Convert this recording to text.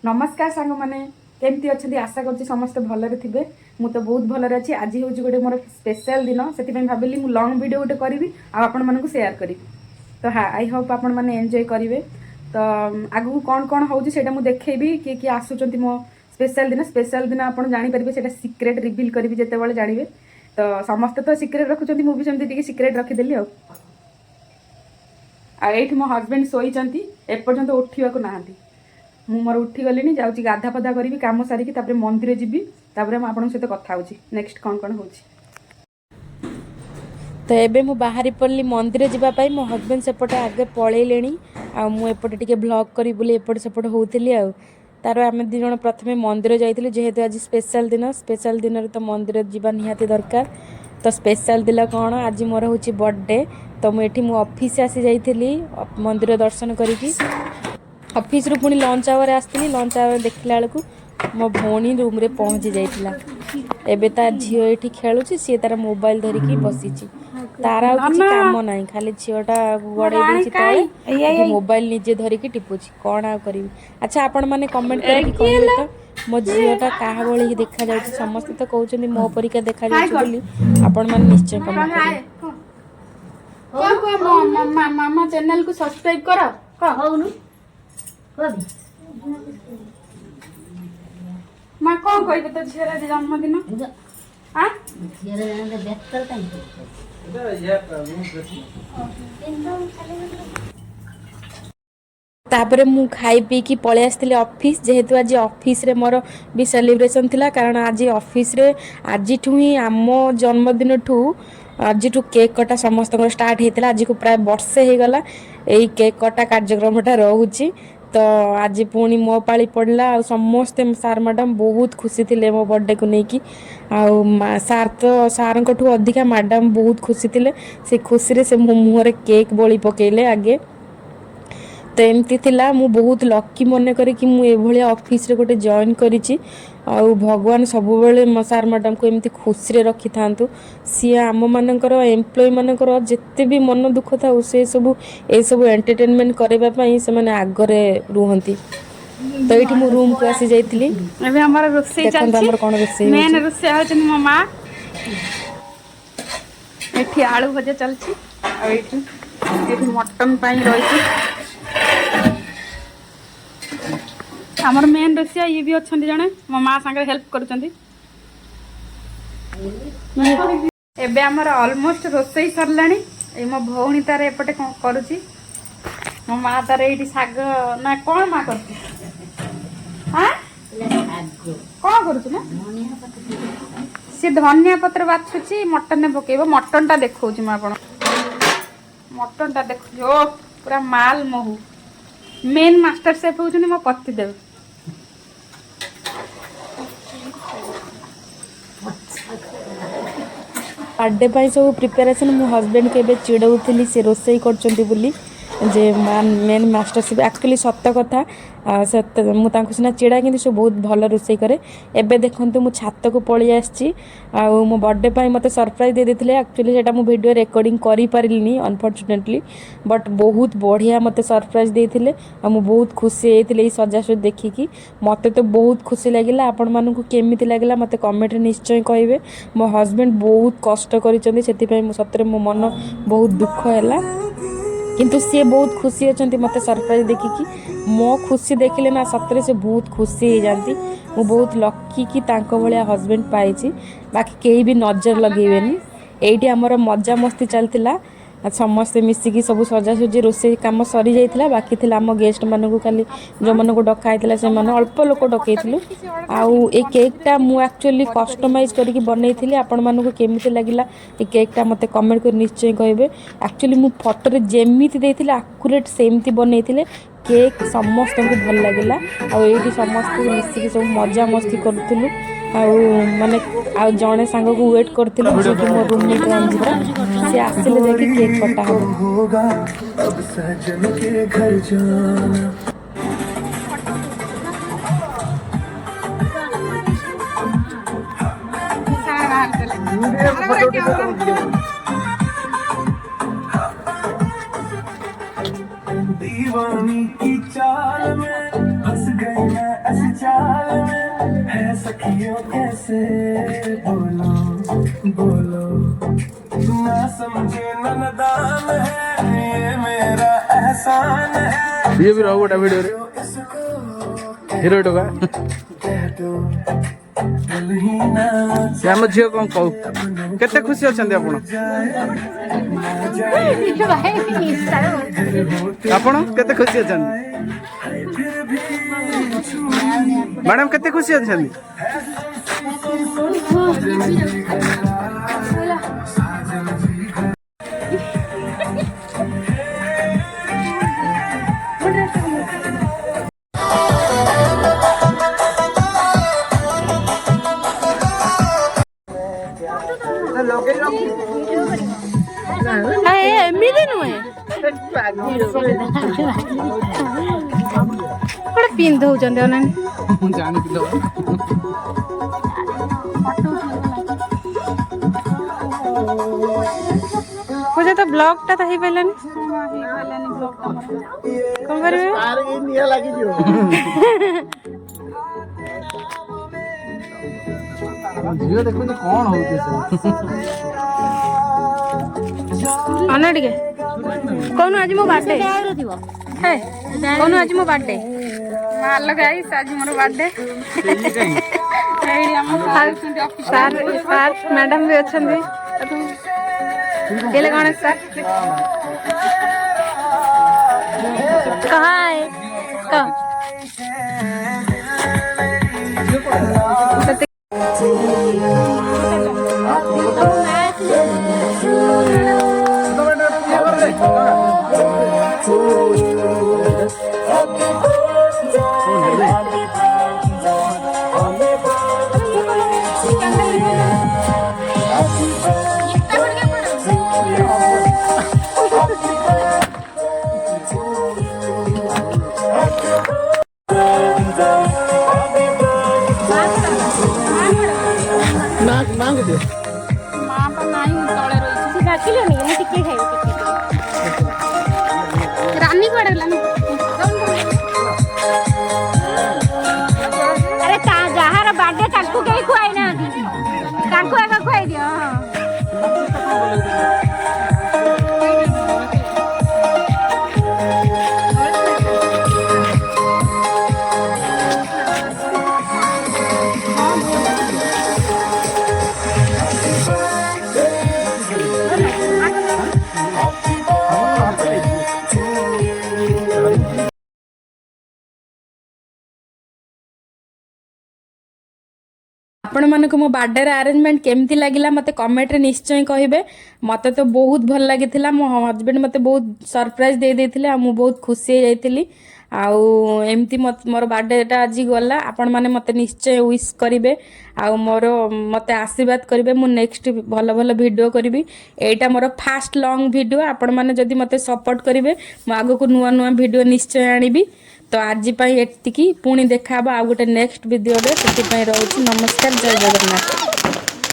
नमस्कार सांग मैंने केमती अच्छा आशा कर समस्त भलरे थे मु तो बहुत भलरे अच्छी आज हूँ गोटे मोर स्पेशल दिन से भाविली मु लंग वीडियो गोटे करी आपण मानक सेयार करी तो हाँ आई होप आपण मैंने एंजॉय करेंगे तो आगू कौन कौन हो मुझे देखी किए किए आसुँच मो स्पेशल दिन आप जापर से सिक्रेट रिविल करी जिते जानवे तो समस्ते तो सिक्रेट रखुच्च मुझे सिक्रेट रखीदेली आठ मो हजबैंड शोचती एपर्यंत उठा ना मु मोर उठी गली जाऊँगी गाधा पधा करी कम सारिकी मंदिर जी आपन सहित कथा नेक्स्ट कौन कौन हो तो एबे मु बाहरी पड़ली मंदिर जावाई मो हजबैंड सेपटे आगे पलैले आउपटे टे ब्लॉग करी बोली एपट सेपट होती आउ तार आम दी जन प्रथम मंदिर जाइलु जेहेतु आज स्पेशल दिन तो मंदिर जावा निहाती दरकार तो स्पेशल दिन कौन आज मोर हूँ बर्थडे तो मुझे मु ऑफिस आसी जाइली मंदिर दर्शन करी ऑफिस रु पुणी लंच आवर आसती लंच आवर देखला बेलू मो भौणी रूम रे पहुँची जाइला एबे ता झील ये खेलुची सी तार मोबाइल धरिकी बसी तार किसी काम ना खाली झीलटा गड़े तले मोबाइल निजे धरिकी टिपुची कौन आ करी। अच्छा आपण मैंने कमेंट करके कहले तो मो झीलटा क्या भली देखा जाउची समस्त तो कहउछन्ती मो परिका देखा जाउची बोली आपण माने निश्चय कमेंट करिए। मामा चैनल को सब्सक्राइब करो कहउनु माँ कौन कह तो झील जन्मदिन तापरे मु खाई पी की पळे आसथिले ऑफिस जेहेतु आज ऑफिस रे मोर भी सेलिब्रेशन थिला कारण आज ऑफिस रे आज ही आम जन्मदिन ठू आज केक कटा समस्त स्टार्ट होता आज को प्राय वर्षे हो गला यही केक कटा कार्यक्रमटा रोचे तो आज पुणी मो पाली पड़ला आ समस्ते सार मैडम बहुत खुशी थे मो बर्थडे को लेकिन सार तो सार अधिका मैडम बहुत खुशी थे से खुशी से मो मुहर केक बड़ी पकेले आगे तो एमती थिला मु बहुत लकी मन करी मुझे ऑफिस रे गोटे जॉइन करी भगवान सब बेले सार मैडम को एमती खुशी रखी था सी आम मानकर एम्प्लॉय मानकर जिते भी मन दुख था से सब ए सब एंटरटेनमेंट करने से माने आगरे रुहंती तो ये मु रूम को आसी जाइली एबे हमर रोसई चलछि कोन रोसई मेन रोसई आछन मो मां एठी आलू भजा चलछि आ एठी मटन पाई रही हमर मेन रोसिया ये भी अच्छा जने मो माँ सागर हेल्प करुँच एबे हमर ऑलमोस्ट रोसई सरला मो भौणी तार एपटे कौन करुची मो माँ तार ये शाग ना कौन माँ कर कौन करुच सी धनिया पत्र बाछुची मटन पकेब मटन टा देखा आप मटन टा देख पूरा माल महू मेन मास्टर सेफ होउछनी मो पति देव बर्थडे सब प्रिपेरेसन मो हजबैंड के एबे चिड़ौली से रोसई कर जे मेन मास्टरशिप एक्चुअली सत कथा मुझे सीना चिड़ा कि बहुत भल रोसई करे एबे देखंतु मु छात को पळी आछि आ मो बर्थडे मते सरप्राइज दे देथिले एक्चुअली सेटा मु वीडियो रिकॉर्डिंग करि पारिलिनी अनफॉर्चुनेटली बट बहुत बढ़िया मते सरप्राइज देथिले आ मु बहुत खुशी हेतिले सजासज देखिकी मते तो बहुत खुशी लागिला आपण मानकु केमिति लागिला मते कमेंट रे निश्चय कहबे मो हस्बैंड बहुत कष्ट करिसंती सेति पई मो सतरे मो मन बहुत दुख हैला किंतु सी बहुत खुशी अच्छा मत सरप्राइज देखिकी मो खुशी देखिले ना सतरे से बहुत खुशी हो जाती मु बहुत लकी कि तांको भलिया हस्बैंड पाइछि बाकी कहीं भी नजर लगेबेनी एठी हमर मजा मस्ती चलतिला समस्ते मिसिकी सब सजासजी रोसई कम सरी जाइतिला बाकी थिला आम गेस्ट मानकु खाली जो मानकु डका आइतिला से माने अल्प लोक डकैथिलु आउ ए केकटा मु एक्चुअली कस्टमाइज करके बनैथिली आपण मानकु केमिति लागिला ए केकटा मते कमेंट कर निश्चय कहबे एक्चुअली मु फोटो रे जेमिति देथिले एक्यूरेट सेमति बनैथिले केक समस्त को भल लगिला आउ समस्त मिसिकी सब मजा मस्ती करथिलु माने जड़े सांग को वेट करथिलु जे कि मो रूममेट रंजिता से आसिले देखि केक कटा होगा अब सजन के घर जाना दीवानी की चाल में फंस गई मैं यूं कैसे बोलो बोलो ना समझे न नदान है ये मेरा एहसान है ये भी रहो गोटा वीडियो रे इसको हिरो टोका कह दो दिल ही ना से आम झील कौन कहू केते खुशी अच्छा आपण ଆପଣ କେତେ ଖୁସି ଅଛନ୍ତି ମ୍ୟାଡ଼ାମ କେତେ ଖୁସି ଅଛନ୍ତି ଏମିତି ନୁହେଁ ଗୋଟେ ପିନ୍ଧଉଛନ୍ତି ଅନାନି ମୁଁ ଜାଣିଥିଲି ପୂଜା ତ ବ୍ଲଗଟା ତ ହେଇପାରିଲାନି କଣ କରିବେ ଝିଅ ଦେଖୁଛି କଣ ହଉଛି ଅନା ଟିକେ କହୁନୁ ଆଜି ମୋ ବାର୍ଥଡେ କହୁନୁ ଆଜି ମୋ ବାର୍ଥଡେ ହ୍ୟାଲୋ ଗାଇସ୍ ଆଜି ମୋର ବାର୍ଥଡେ ଏଇଠି ଆମ ସାର୍ ମ୍ୟାଡାମ ବି ଅଛନ୍ତି ହେଲେ ଗଣେଶ ସାର୍ କହ ରାନୀ କୁଆଡେ ଗଲା ଆରେ ଯାହାର ବାର୍ଥଡେ ତାଙ୍କୁ କେହି ଖୁଆଇ ନାହାନ୍ତି ତାଙ୍କୁ ଏକା ଖୁଆଇ ଦିଅ ଆପଣମାନଙ୍କୁ ମୋ ବାର୍ଥଡେର ଆରେଞ୍ଜମେଣ୍ଟ କେମିତି ଲାଗିଲା ମୋତେ କମେଣ୍ଟରେ ନିଶ୍ଚୟ କହିବେ ମୋତେ ତ ବହୁତ ଭଲ ଲାଗିଥିଲା ମୋ ହଜବେଣ୍ଡ ମୋତେ ବହୁତ ସରପ୍ରାଇଜ୍ ଦେଇଥିଲେ ଆଉ ମୁଁ ବହୁତ ଖୁସି ହେଇଯାଇଥିଲି ଆଉ ଏମିତି ମୋର ବାର୍ଥଡେଟା ଆଜି ଗଲା ଆପଣମାନେ ମୋତେ ନିଶ୍ଚୟ ୱିଶ୍ କରିବେ ଆଉ ମୋତେ ଆଶୀର୍ବାଦ କରିବେ ମୁଁ ନେକ୍ସଟ ଭଲ ଭଲ ଭିଡ଼ିଓ କରିବି ଏଇଟା ମୋର ଫାଷ୍ଟ ଲଙ୍ଗ୍ ଭିଡ଼ିଓ ଆପଣମାନେ ଯଦି ମୋତେ ସପୋର୍ଟ କରିବେ ମୁଁ ଆଗକୁ ନୂଆ ନୂଆ ଭିଡ଼ିଓ ନିଶ୍ଚୟ ଆଣିବି ତ ଆଜି ପାଇଁ ଏତିକି ପୁଣି ଦେଖା ହେବ ଆଉ ଗୋଟେ ନେକ୍ସଟ ଭିଡ଼ିଓରେ ସେଥିପାଇଁ ରହୁଛି ନମସ୍କାର ଜୟ ଜଗନ୍ନାଥ।